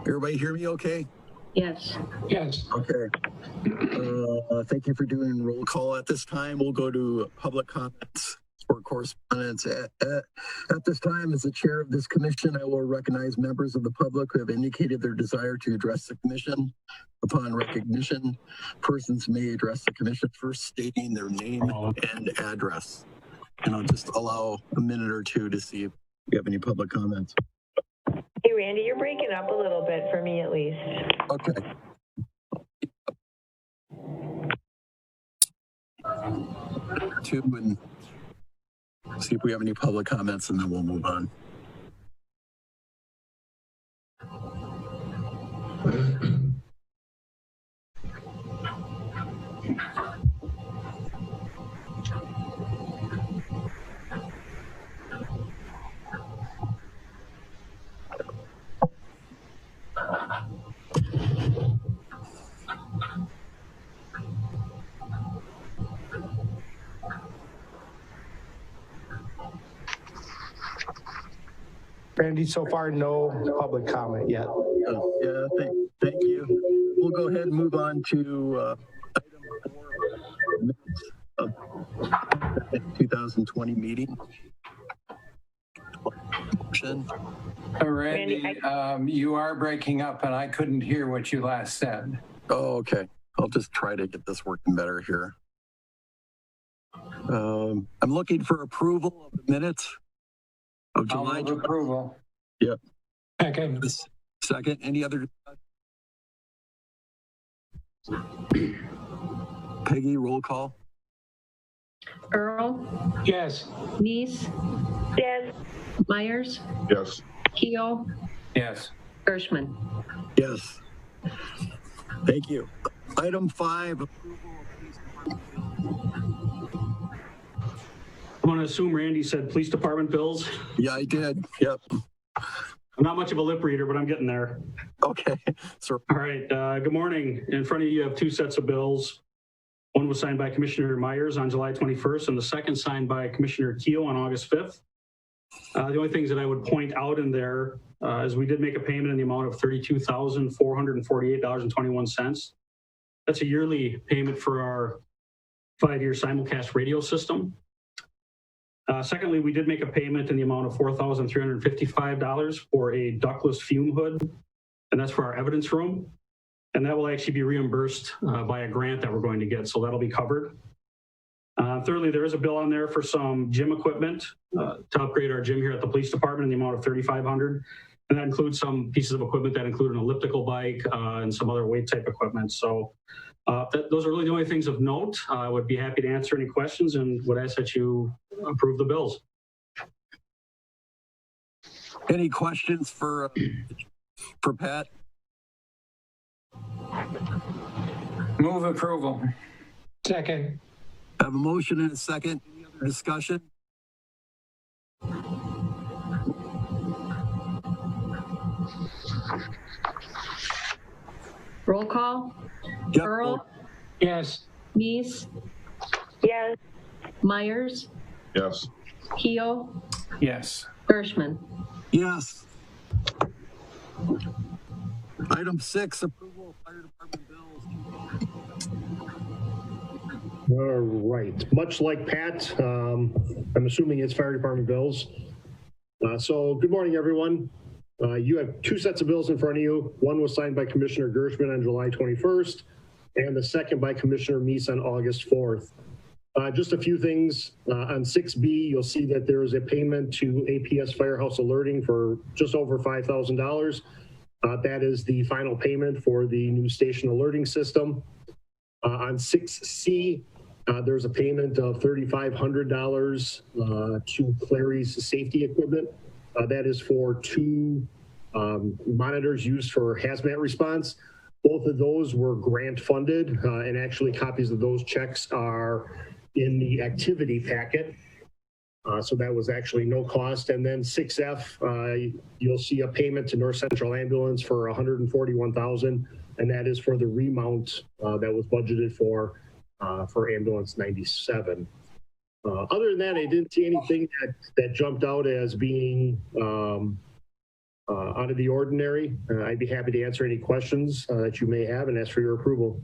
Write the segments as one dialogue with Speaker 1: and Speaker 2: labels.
Speaker 1: Everybody hear me okay?
Speaker 2: Yes.
Speaker 3: Yes.
Speaker 1: Okay. Thank you for doing roll call. At this time, we'll go to public comments or correspondence. At this time, as the chair of this commission, I will recognize members of the public who have indicated their desire to address the commission. Upon recognition, persons may address the commission first stating their name and address. And I'll just allow a minute or two to see if we have any public comments.
Speaker 4: Hey, Randy, you're breaking up a little bit for me at least.
Speaker 1: Okay. Two and see if we have any public comments and then we'll move on.
Speaker 3: Randy, so far, no public comment yet.
Speaker 1: Yeah, thank you. We'll go ahead and move on to item 4 of the 2020 meeting.
Speaker 5: Randy, you are breaking up and I couldn't hear what you last said.
Speaker 1: Oh, okay. I'll just try to get this working better here. I'm looking for approval of the minutes of July.
Speaker 5: Approval.
Speaker 1: Yep.
Speaker 3: Okay.
Speaker 1: Second, any other? Peggy, roll call.
Speaker 2: Earl,
Speaker 3: Yes.
Speaker 2: Neese,
Speaker 4: Yes.
Speaker 2: Myers,
Speaker 6: Yes.
Speaker 2: Keo,
Speaker 5: Yes.
Speaker 2: Gershman.
Speaker 1: Yes. Thank you. Item 5, approval
Speaker 7: I'm going to assume Randy said police department bills.
Speaker 1: Yeah, I did. Yep.
Speaker 7: I'm not much of a lip reader, but I'm getting there.
Speaker 1: Okay. So,
Speaker 7: All right. Good morning. In front of you, you have two sets of bills. One was signed by Commissioner Myers on July 21st, and the second signed by Commissioner Keo on August 5th. The only things that I would point out in there is we did make a payment in the amount of $32,448.21. That's a yearly payment for our 5-year simulcast radio system. Secondly, we did make a payment in the amount of $4,355 for a ductless fume hood, and that's for our evidence room. And that will actually be reimbursed by a grant that we're going to get, so that'll be covered. Thirdly, there is a bill on there for some gym equipment to upgrade our gym here at the police department in the amount of $3,500. And that includes some pieces of equipment that include an elliptical bike and some other weight type equipment. So those are really the only things of note. I would be happy to answer any questions and would ask that you approve the bills.
Speaker 1: any questions for Pat?
Speaker 5: Move approval.
Speaker 3: Second.
Speaker 1: I have a motion and a second. Any other discussion?
Speaker 2: Roll call.
Speaker 1: Yep.
Speaker 2: Earl,
Speaker 3: Yes.
Speaker 2: Neese,
Speaker 4: Yes.
Speaker 2: Myers,
Speaker 6: Yes.
Speaker 2: Keo,
Speaker 5: Yes.
Speaker 2: Gershman.
Speaker 1: Yes. Item 6, approval of fire department bills.
Speaker 8: All right. Much like Pat, I'm assuming it's fire department bills. So good morning, everyone. You have two sets of bills in front of you. One was signed by Commissioner Gershman on July 21st, and the second by Commissioner Meese on August 4th. Just a few things. On 6B, you'll see that there is a payment to APS Firehouse Alerting for just over $5,000. That is the final payment for the new station alerting system. On 6C, there's a payment of $3,500 to Clary's safety equipment. That is for 2 monitors used for hazmat response. Both of those were grant funded, and actually copies of those checks are in the activity packet. So that was actually no cost. And then 6F, you'll see a payment to North Central Ambulance for $141,000, and that is for the remount that was budgeted for ambulance 97. Other than that, I didn't see anything that jumped out as being out of the ordinary. I'd be happy to answer any questions that you may have and ask for your approval.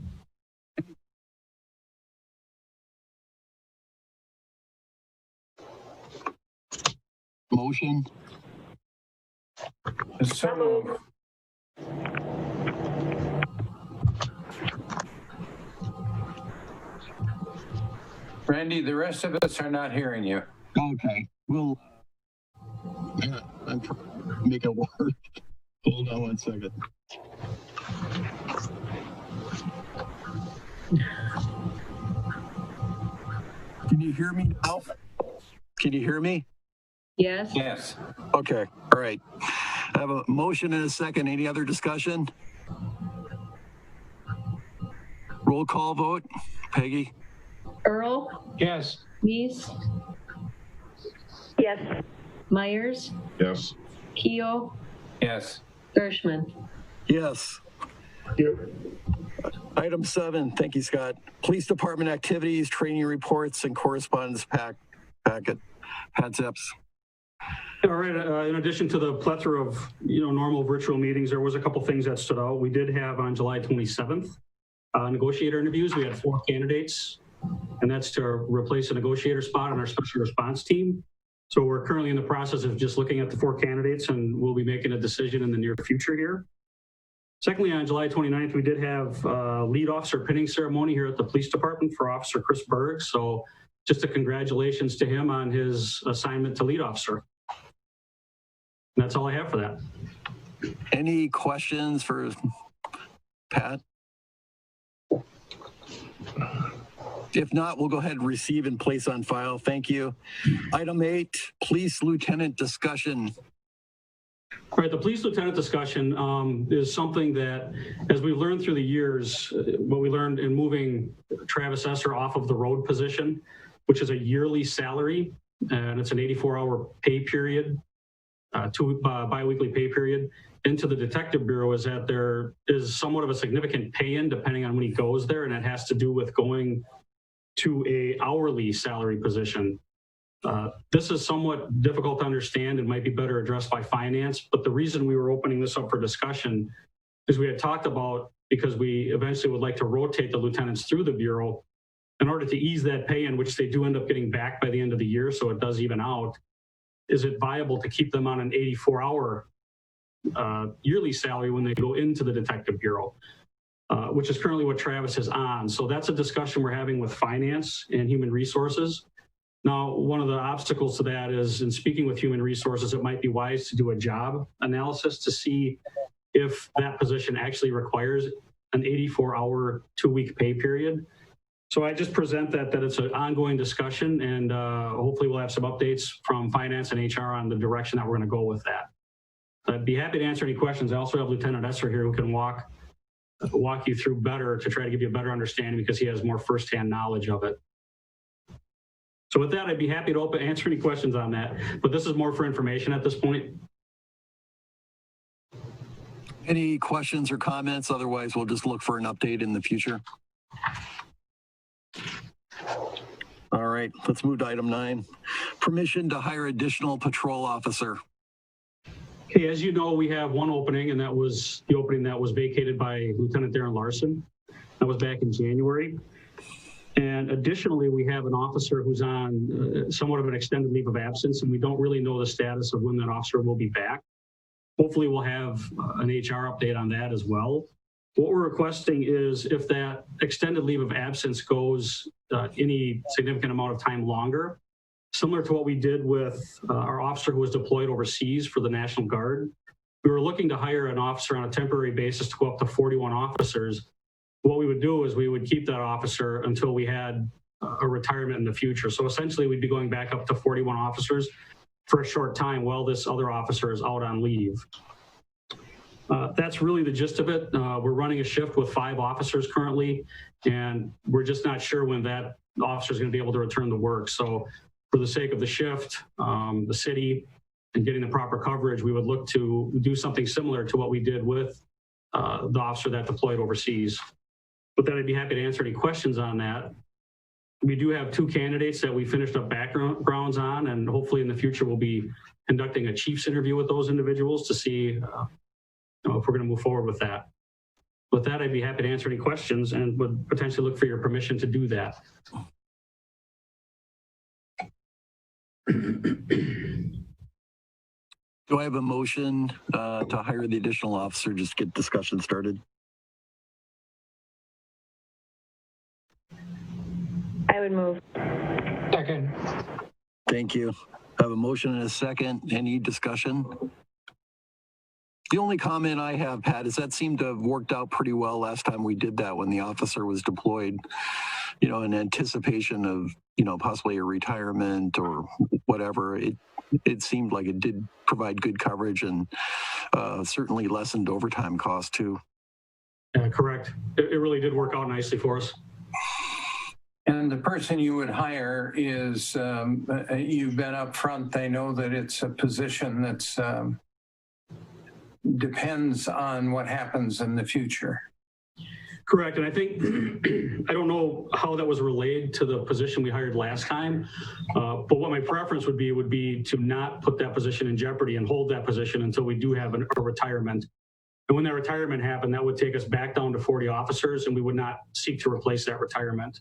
Speaker 1: Motion.
Speaker 5: So moved. Randy, the rest of us are not hearing you.
Speaker 1: Okay, we'll I'm trying to make it work. Hold on one second. Can you hear me now? Can you hear me?
Speaker 2: Yes.
Speaker 5: Yes.
Speaker 1: Okay, all right. I have a motion and a second. Any other discussion? Roll call vote. Peggy?
Speaker 2: Earl,
Speaker 3: Yes.
Speaker 2: Neese,
Speaker 4: Yes.
Speaker 2: Myers,
Speaker 3: Yes.
Speaker 2: Keo,
Speaker 5: Yes.
Speaker 2: Gershman.
Speaker 1: Yes.
Speaker 8: Here.
Speaker 1: Item 7, thank you, Scott. Police Department activities, training reports, and correspondence packet. Patzeps.
Speaker 7: All right, in addition to the plethora of, normal virtual meetings, there was a couple things that stood out. We did have on July 27th, negotiator interviews. We had 4 candidates, and that's to replace a negotiator spot on our special response team. So we're currently in the process of just looking at the 4 candidates, and we'll be making a decision in the near future here. Secondly, on July 29th, we did have lead officer pinning ceremony here at the police department for Officer Chris Berg. So just a congratulations to him on his assignment to lead officer. And that's all I have for that.
Speaker 1: Any questions for Pat? If not, we'll go ahead and receive and place on file. Thank you. Item 8, police lieutenant discussion.
Speaker 7: All right, the police lieutenant discussion is something that, as we've learned through the years, what we learned in moving Travis Esser off of the road position, which is a yearly salary, and it's an 84-hour pay period, bi-weekly pay period, into the detective bureau, is that there is somewhat of a significant pay-in depending on when he goes there, and it has to do with going to a hourly salary position. This is somewhat difficult to understand and might be better addressed by finance, but the reason we were opening this up for discussion is we had talked about, because we eventually would like to rotate the lieutenants through the bureau in order to ease that pay-in, which they do end up getting back by the end of the year, so it does even out. Is it viable to keep them on an 84-hour yearly salary when they go into the detective bureau, which is currently what Travis is on. So that's a discussion we're having with finance and human resources. Now, one of the obstacles to that is, in speaking with human resources, it might be wise to do a job analysis to see if that position actually requires an 84-hour, 2-week pay period. So I just present that it's an ongoing discussion, and hopefully we'll have some updates from finance and HR on the direction that we're going to go with that. I'd be happy to answer any questions. I also have Lieutenant Esser here who can walk you through better to try to give you a better understanding, because he has more firsthand knowledge of it. So with that, I'd be happy to answer any questions on that, but this is more for information at this point.
Speaker 1: Any questions or comments? Otherwise, we'll just look for an update in the future. All right, let's move to item 9. Permission to hire additional patrol officer.
Speaker 7: Okay, as you know, we have one opening, and that was the opening that was vacated by Lieutenant Darren Larson. That was back in January. And additionally, we have an officer who's on somewhat of an extended leave of absence, and we don't really know the status of when that officer will be back. Hopefully we'll have an HR update on that as well. What we're requesting is, if that extended leave of absence goes any significant amount of time longer, similar to what we did with our officer who was deployed overseas for the National Guard, we were looking to hire an officer on a temporary basis to go up to 41 officers. What we would do is we would keep that officer until we had a retirement in the future. So essentially we'd be going back up to 41 officers for a short time while this other officer is out on leave. That's really the gist of it. We're running a shift with 5 officers currently, and we're just not sure when that officer is going to be able to return to work. So for the sake of the shift, the city, and getting the proper coverage, we would look to do something similar to what we did with the officer that deployed overseas. But then I'd be happy to answer any questions on that. we do have 2 candidates that we finished up backgrounds on, and hopefully in the future we'll be conducting a chief's interview with those individuals to see if we're going to move forward with that. With that, I'd be happy to answer any questions and would potentially look for your permission to do that.
Speaker 1: Do I have a motion to hire the additional officer, just get discussion started?
Speaker 4: I would move.
Speaker 3: Second.
Speaker 1: Thank you. I have a motion and a second. Any discussion? The only comment I have, Pat, is that seemed to have worked out pretty well last time we did that when the officer was deployed, you know, in anticipation of, you know, possibly a retirement or whatever. It seemed like it did provide good coverage and certainly lessened overtime costs too.
Speaker 7: Correct. It really did work out nicely for us.
Speaker 5: And the person you would hire is, you've been up front, they know that it's a position that's depends on what happens in the future.
Speaker 7: Correct. And I think, I don't know how that was relayed to the position we hired last time, but what my preference would be to not put that position in jeopardy and hold that position until we do have a retirement. And when that retirement happened, that would take us back down to 40 officers, and we would not seek to replace that retirement.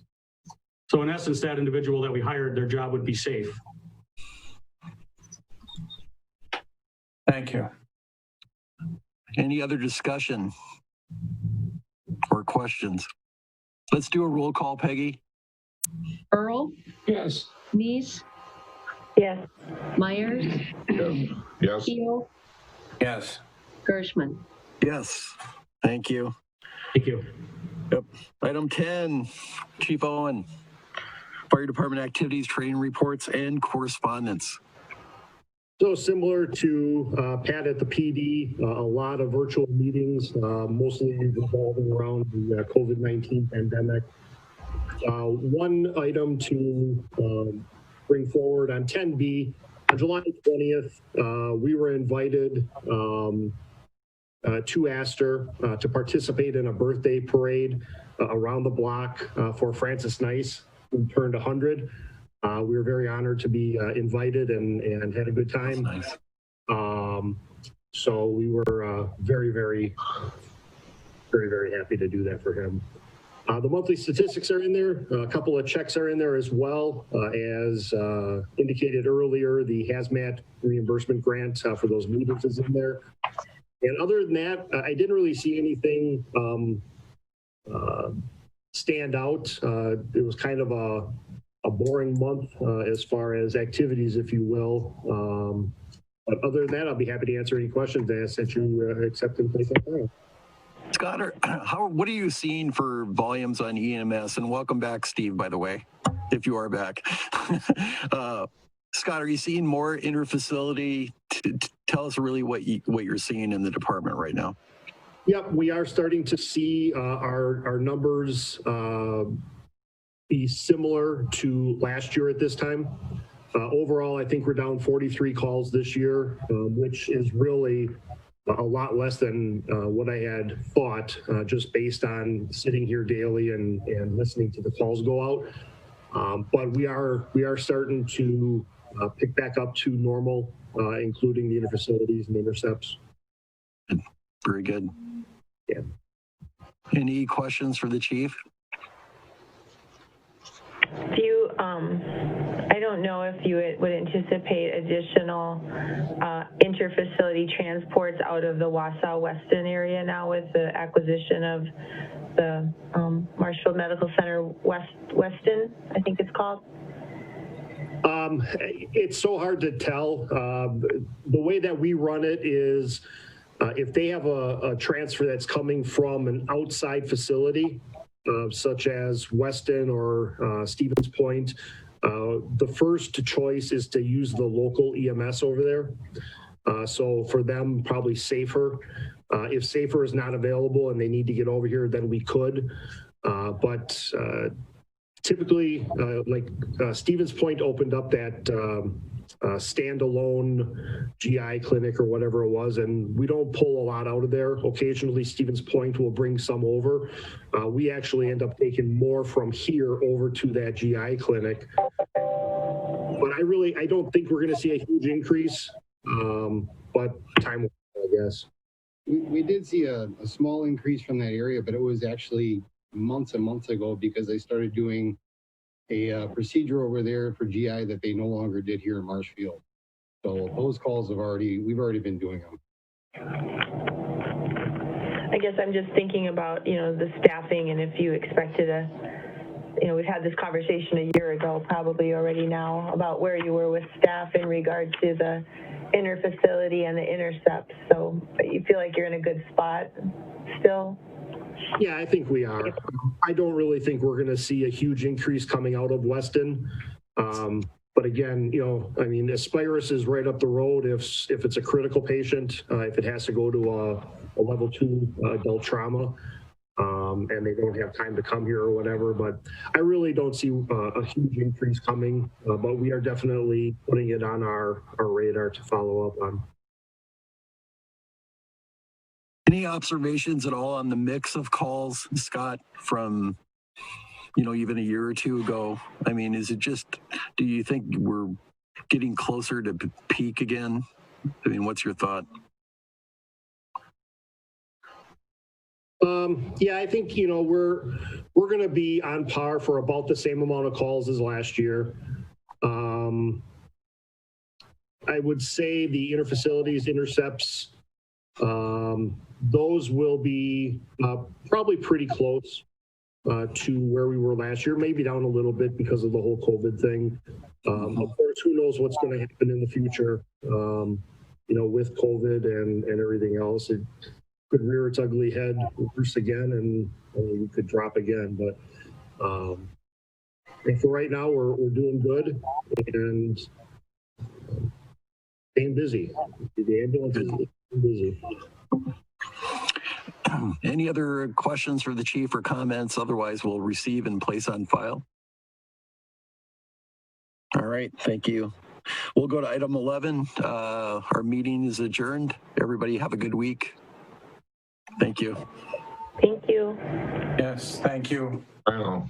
Speaker 7: So in essence, that individual that we hired, their job would be safe.
Speaker 5: Thank you.
Speaker 1: Any other discussion or questions? Let's do a roll call, Peggy.
Speaker 2: Earl,
Speaker 3: Yes.
Speaker 2: Neese,
Speaker 4: Yes.
Speaker 2: Myers,
Speaker 6: Yes.
Speaker 2: Keo,
Speaker 5: Yes.
Speaker 2: Gershman.
Speaker 1: Yes, thank you.
Speaker 7: Thank you.
Speaker 1: Yep. Item 10, Chief Owen. Fire Department activities, training reports, and correspondence.
Speaker 8: So similar to Pat at the PD, a lot of virtual meetings, mostly revolving around the COVID-19 pandemic. One item to bring forward on 10B, on July 20th, we were invited to Astor to participate in a birthday parade around the block for Francis Nice, who turned 100. We were very honored to be invited and had a good time.
Speaker 1: Nice.
Speaker 8: So we were very happy to do that for him. The monthly statistics are in there. A couple of checks are in there as well. As indicated earlier, the hazmat reimbursement grant for those meetings is in there. And other than that, I didn't really see anything stand out. It was kind of a boring month as far as activities, if you will. But other than that, I'll be happy to answer any questions that you accept and place on file.
Speaker 1: Scott, what are you seeing for volumes on EMS? And welcome back, Steve, by the way, if you are back. Scott, are you seeing more interfacility? Tell us really what you're seeing in the department right now.
Speaker 8: Yep, we are starting to see our numbers be similar to last year at this time. Overall, I think we're down 43 calls this year, which is really a lot less than what I had thought, just based on sitting here daily and listening to the calls go out. But we are starting to pick back up to normal, including the interfacilities and intercepts.
Speaker 1: Very good.
Speaker 8: Yeah.
Speaker 1: Any questions for the chief?
Speaker 4: Do you, I don't know if you would anticipate additional interfacility transports out of the Wausau-Weston area now with the acquisition of the Marshfield Medical Center Weston, I think it's called.
Speaker 8: It's so hard to tell. The way that we run it is if they have a transfer that's coming from an outside facility, such as Weston or Stevens Point, the first choice is to use the local EMS over there. So for them, probably Safer. If Safer is not available and they need to get over here, then we could. But typically, like Stevens Point opened up that standalone GI clinic or whatever it was, and we don't pull a lot out of there. Occasionally, Stevens Point will bring some over. We actually end up taking more from here over to that GI clinic. But I don't think we're going to see a huge increase, but time will tell, I guess.
Speaker 6: We did see a small increase from that area, but it was actually months and months ago because they started doing a procedure over there for GI that they no longer did here in Marshfield. So those calls we've already been doing them.
Speaker 4: I guess I'm just thinking about, the staffing, and if you expected we've had this conversation a year ago, probably already now, about where you were with staff in regard to the interfacility and the intercepts. So you feel like you're in a good spot still?
Speaker 8: Yeah, I think we are. I don't really think we're going to see a huge increase coming out of Weston. But again, Aspirus is right up the road if it's a critical patient, if it has to go to a level 2 adult trauma, and they don't have time to come here or whatever. But I really don't see a huge increase coming, but we are definitely putting it on our radar to follow up on.
Speaker 1: Any observations at all on the mix of calls, Scott, from, even a year or two ago? I mean, is it just, do you think we're getting closer to peak again? I mean, what's your thought?
Speaker 8: Yeah, I think, we're going to be on par for about the same amount of calls as last year. I would say the interfacilities, intercepts, those will be probably pretty close to where we were last year, maybe down a little bit because of the whole COVID thing. Of course, who knows what's going to happen in the future, with COVID and everything else. It could rear its ugly head worse again, and we could drop again. But I think for right now, we're doing good and staying busy. The ambulance is busy.
Speaker 1: Any other questions for the chief or comments? Otherwise, we'll receive and place on file. All right, thank you. We'll go to item 11. Our meeting is adjourned. Everybody have a good week. Thank you.
Speaker 4: Thank you.
Speaker 5: Yes, thank you.
Speaker 9: I know.